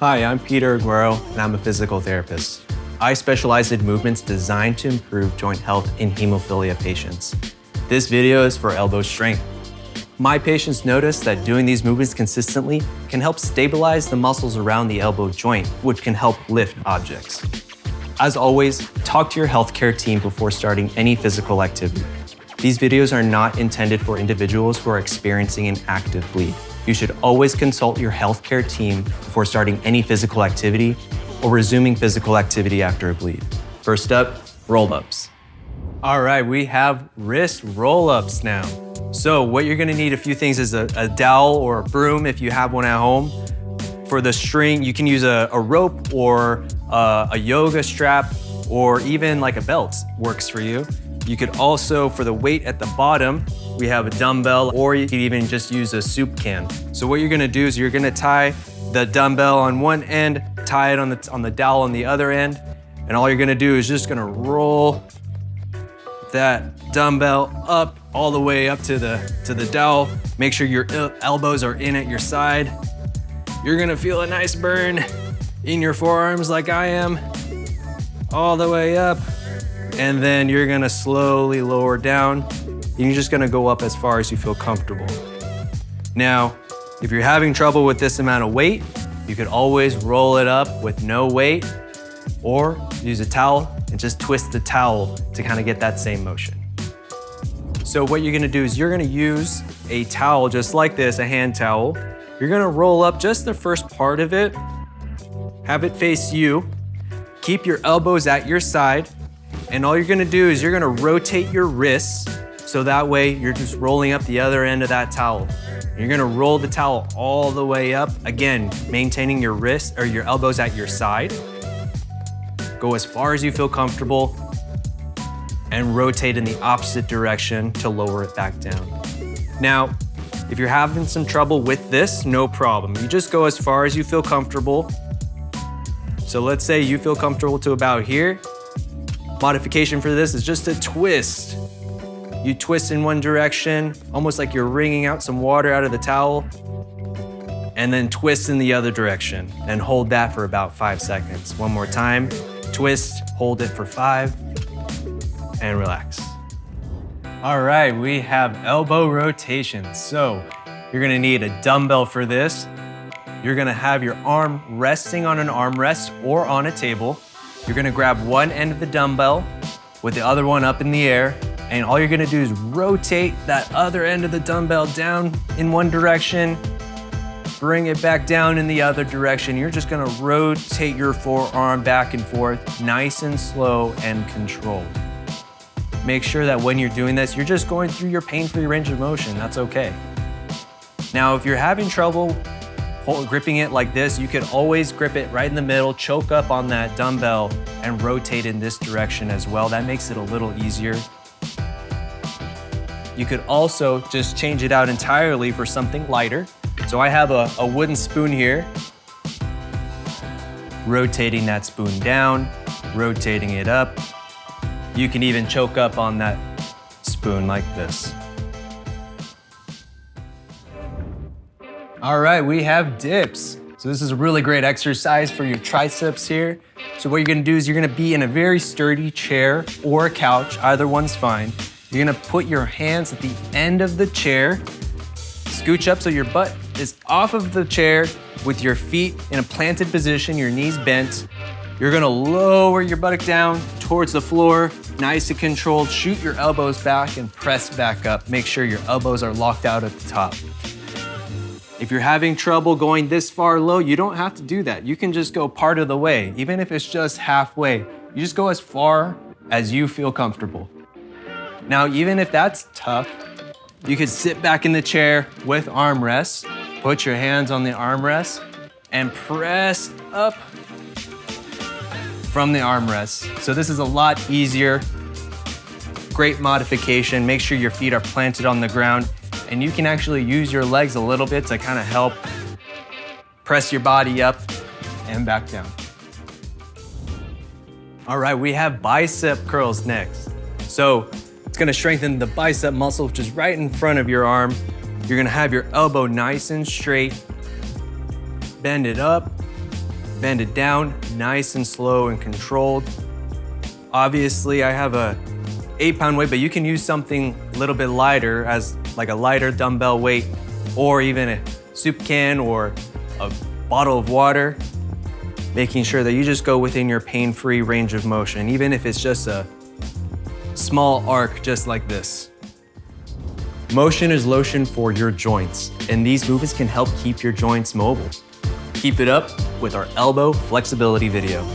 Hi, I'm Peter Aguero, and I'm a physical therapist. I specialize in movements designed to improve joint health in hemophilia patients. This video is for elbow strength. My patients notice that doing these movements consistently can help stabilize the muscles around the elbow joint, which can help lift objects. As always, talk to your healthcare team before starting any physical activity. These videos are not intended for individuals who are experiencing an active bleed. You should always consult your healthcare team before starting any physical activity or resuming physical activity after a bleed. First up, roll-ups. All right, we have wrist roll-ups now. So what you're gonna need a few things is a dowel or a broom if you have one at home. For the string, you can use a rope or a yoga strap, or even like a belt works for you. You could also, for the weight at the bottom, we have a dumbbell, or you could even just use a soup can. So what you're gonna do is you're gonna tie the dumbbell on one end, tie it on the dowel on the other end, and all you're gonna do is just gonna roll that dumbbell up all the way up to the dowel. Make sure your elbows are in at your side. You're gonna feel a nice burn in your forearms like I am, all the way up. And then you're gonna slowly lower down. And you're just gonna go up as far as you feel comfortable. Now, if you're having trouble with this amount of weight, you could always roll it up with no weight, or use a towel and just twist the towel to kind of get that same motion. So what you're gonna do is you're gonna use a towel just like this, a hand towel. You're gonna roll up just the first part of it, have it face you, keep your elbows at your side, and all you're gonna do is you're gonna rotate your wrists so that way you're just rolling up the other end of that towel. You're gonna roll the towel all the way up, again, maintaining your wrists or your elbows at your side. Go as far as you feel comfortable and rotate in the opposite direction to lower it back down. Now, if you're having some trouble with this, no problem. You just go as far as you feel comfortable. So let's say you feel comfortable to about here. Modification for this is just a twist. You twist in one direction, almost like you're wringing out some water out of the towel, and then twist in the other direction, and hold that for about 5 seconds. One more time, twist, hold it for 5, and relax. All right, we have elbow rotations. So you're gonna need a dumbbell for this. You're gonna have your arm resting on an armrest or on a table. You're gonna grab one end of the dumbbell with the other one up in the air, and all you're gonna do is rotate that other end of the dumbbell down in one direction, bring it back down in the other direction. You're just gonna rotate your forearm back and forth, nice and slow and controlled. Make sure that when you're doing this, you're just going through your pain-free range of motion, that's okay. Now, if you're having trouble gripping it like this, you could always grip it right in the middle, choke up on that dumbbell, and rotate in this direction as well. That makes it a little easier. You could also just change it out entirely for something lighter. So I have a wooden spoon here. Rotating that spoon down, rotating it up. You can even choke up on that spoon like this. All right, we have dips. So this is a really great exercise for your triceps here. So what you're gonna do is you're gonna be in a very sturdy chair or a couch, either one's fine. You're gonna put your hands at the end of the chair, scooch up so your butt is off of the chair with your feet in a planted position, your knees bent. You're gonna lower your buttock down towards the floor, nice and controlled. Shoot your elbows back and press back up. Make sure your elbows are locked out at the top. If you're having trouble going this far low, you don't have to do that. You can just go part of the way, even if it's just halfway. You just go as far as you feel comfortable. Now, even if that's tough, you could sit back in the chair with armrests, put your hands on the armrest, and press up from the armrest. So this is a lot easier. Great modification. Make sure your feet are planted on the ground, and you can actually use your legs a little bit to kind of help press your body up and back down. All right, we have bicep curls next. So it's gonna strengthen the bicep muscle, which is right in front of your arm. You're gonna have your elbow nice and straight, bend it up, Bend it down, nice and slow and controlled. Obviously, I have a 8-pound weight, but you can use something a little bit lighter as like a lighter dumbbell weight, or even a soup can or a bottle of water, making sure that you just go within your pain-free range of motion, even if it's just a small arc just like this. Motion is lotion for your joints, and these movements can help keep your joints mobile. Keep it up with our elbow flexibility video.